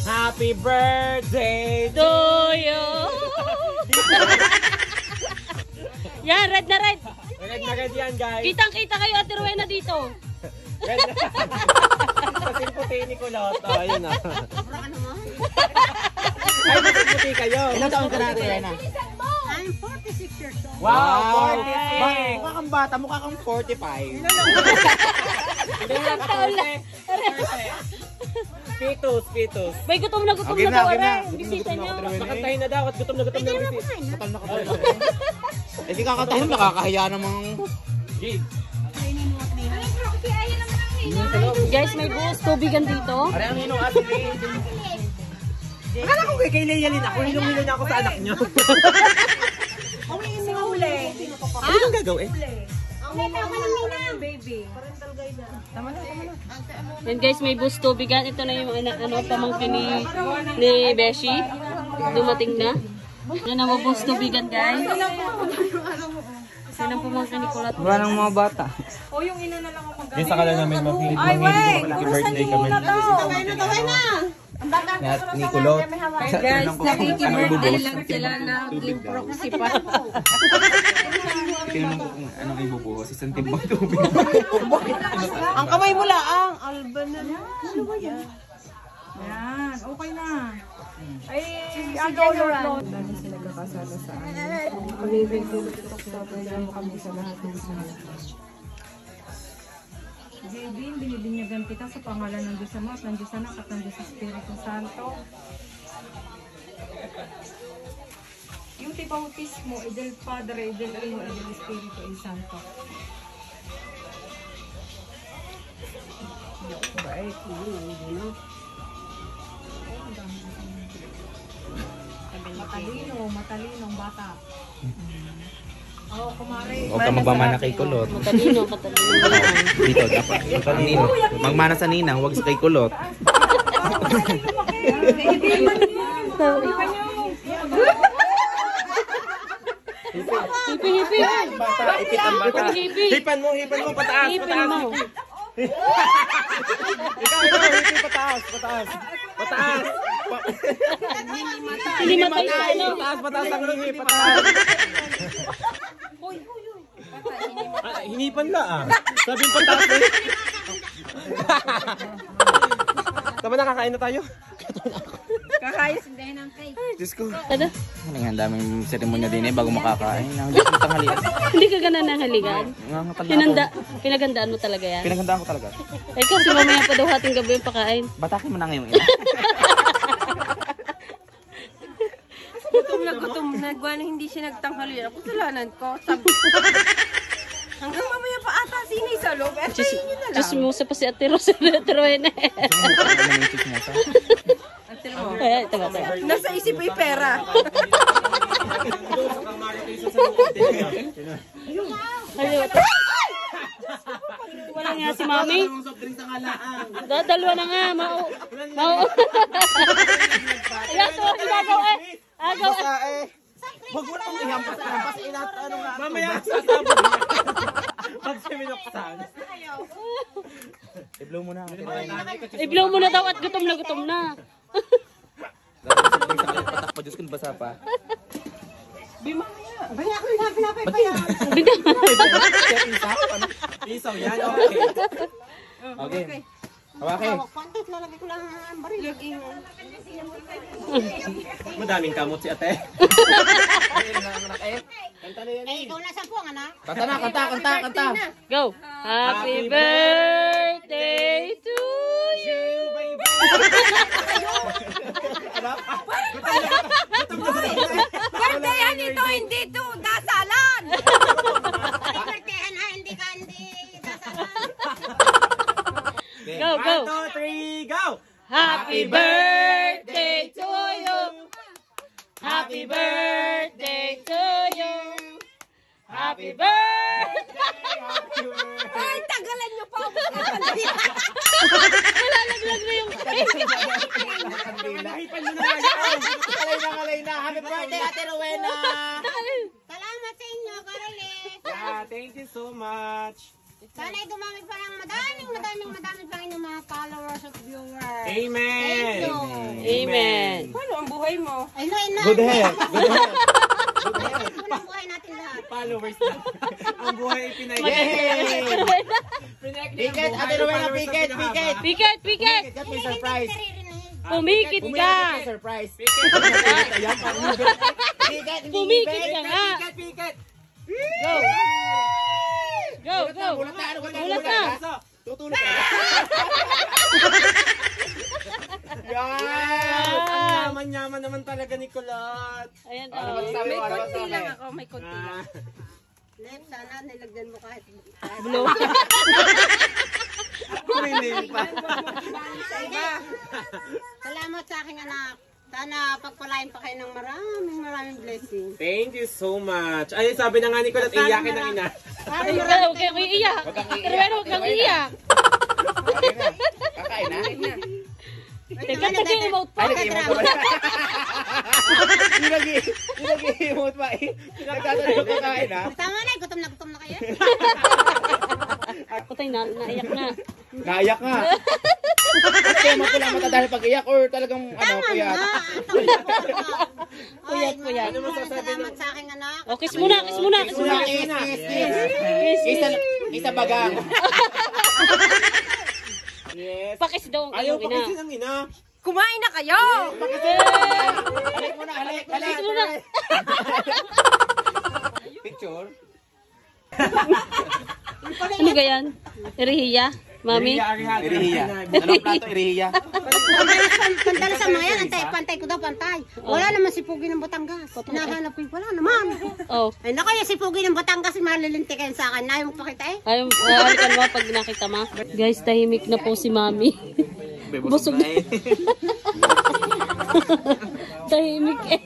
Happy birthday to you. Yan, red na red. Red na red yan, guys. Kitang-kita kayo, Ate Rowena dito. Red na. Kasi puti ni Kulot. Oh, ayun na. Ay, puti kayo. Ilang taon ka na, Ate Rowena? I'm 46 years old. Wow, 46. Mukha kang bata, mukha kang 45. Hindi na Pitos. Bay, gutom na Okay daw, na, are. gutom na, Bisita gutom na, niyo. Ate Rowena. Makantahin na daw at gutom na bisita. Katal na katal. Eh, di kakatahin, nakakahiya namang... Gig. Guys, may buhos tubigan dito. Are, ang hinong asin eh. Akala ko kay Leylin ako. Hilong-hilong na ako sa anak niyo. Uwiin mo uli. Ano yung gagawin? Baby. Yan guys, may buhos tubigan. Ito na yung pamangkin ni Beshi. Dumating na. Yan ang mga buhos tubigan, guys. Yan ang pamangkin ni Kulot. Wala nang mga bata. O yung ina na lang ang Yung sakala namin makinig Ay, wait! happy birthday kami. Gawin na! Ni Kulot. Guys, nakikibirthday lang sila na proxy pa. Tinanong ko kung anong ibubuhos. Isang timbang tubig. Ang kamay mo lang. Alban na. Yan, okay na. Ay, ang dollar. Lagi sila kakasala sa amin. Pag-ibig ko mo kami sa lahat ng sila. Jebin, binibinyagan kita sa pangalan ng Diyos Ama at ng Diyos Anak at ng Diyos Espiritu Santo. Yung bautismo, del Padre, del Hijo, del Espiritu Santo. Bait, Matalinong bata. Oo, kumare. Huwag ka magmamana kay Kulot. Matalino yan. Dito, dapat. Matalino. Magmana sa ninang, huwag sa kay Kulot. Hipi. Bata, ipit ang bata. Hipi. Hipan mo, pataas, Hipi pataas. mo. Ikaw, hipi, pataas. Pataas. Hindi matay sa ano. Pataas ang hihi, pataas. Hinipan la ah. Sabi yung pataas eh. Tama na, kakain na tayo. Kakayos din ang cake. Diyos ko. Ano? Ano nga, ang daming seremonya din eh bago makakain. Ang Diyos ko tanghalian. Hindi ka ganun ng haligan. Pinagandaan mo talaga yan. Pinagandaan ko talaga. Eh kasi mamaya pa daw hating gabi yung pakain. Batakin mo na ngayong ina. Gutom na. Gwana hindi siya nagtanghalian. Kasalanan ko. Hanggang mamaya pa ata sinay sa loob. Eh, tayo nyo na lang. Diyos mo sa pa si Ate Rowena. Ay, tama. Nasa isip ay pera. Wala nga si Mami. Dalawa na nga. Agaw eh. Huwag mo nang ihampas. Ano nga? Mamaya sasabog niya. Pag siminoksan. I-blow mo na. I-blow mo na daw at gutom na. Patak pa, Diyos ko, basa pa. Isaw yan, okay. Okay. Okay. Kontit, lalagay ko lang ang baril. Madaming kamot si ate. Ikaw na sa puang, anak. Kanta. Go. Happy birthday to you. Birthdayan ito, hindi ito dasalan. Birthdayan ha, hindi ka dasalan. Go. 1, 2, 3, go! Happy birthday to you. Happy birthday to you. Happy birthday. Ay, tagalan nyo pa. Malalaglag na yung Nahipan mo na nga. Kalay na. Happy birthday, Ate Rowena! Salamat sa inyo, Carolis. Yeah, thank you so much. Sana'y dumami pa ng madaming pa inyong mga followers at viewers. Amen! Thank you. buhay mo. Ay, no, no. Good health. Good health. Unang buhay natin lahat. Followers na. Ang buhay ay pinay. Yay! Piket, Ate Rowena, piket, piket. Piket, piket! Piket, may surprise. Pumikit ka! May surprise. Ayan, parang Piket, hindi Pumikit ibig. ka nga! piket. Go! Go, go! Ulat na, ano ba? Ulat na! Tutulog ka. Yan! Ang yaman-yaman naman talaga ni Kulot. Ayan, Ano oh. sabi May mo? Ano konti sabi? lang ako, may konti lang. Lem, sana nilagyan mo kahit Blue. Kumiling pa. Salamat sa aking anak. Sana pagpalain pa kayo ng maraming blessing. Thank you so much. Ay, sabi na nga ni Kulot, iyakin ang ina. Ay, huwag kang iiyak. Pero huwag kang iiyak. Kakain na? Teka, nag-emote pa. Ay, nag-emote pa. Nag-emote pa eh. Nagtatanong ko kakain na. Tama na, gutom na kayo. Patay na, naiyak na. Naiyak nga. Kaya mo pala mata dahil pag-iyak or talagang ano, kuyat. Puyat, puyat. Salamat sa aking anak. O, kiss muna, kiss muna, kiss muna. Kiss, kiss, kiss. Kiss, Kiss sa bagang. Yes. pakis daw ang Ayaw iyong pa ina. kasi ng ina. Kumain na kayo! Halik mo na, halik. Kiss muna. Picture. Ano gayan? Irihiya? Mami? Irihiya. Anong plato? Irihiya. Pandala sa mga yan, pantay ko daw, pantay. Wala naman si Pugi ng Batangas. Hinahanap ko yung wala naman. Oh. Ay naku, yung si Pugi ng Batangas, malilinti kayo sa akin. Ayaw mo pakita eh. Ayaw, halikan mo pag nakita mo. Guys, tahimik na po si Mami. Busog na. Tahimik eh.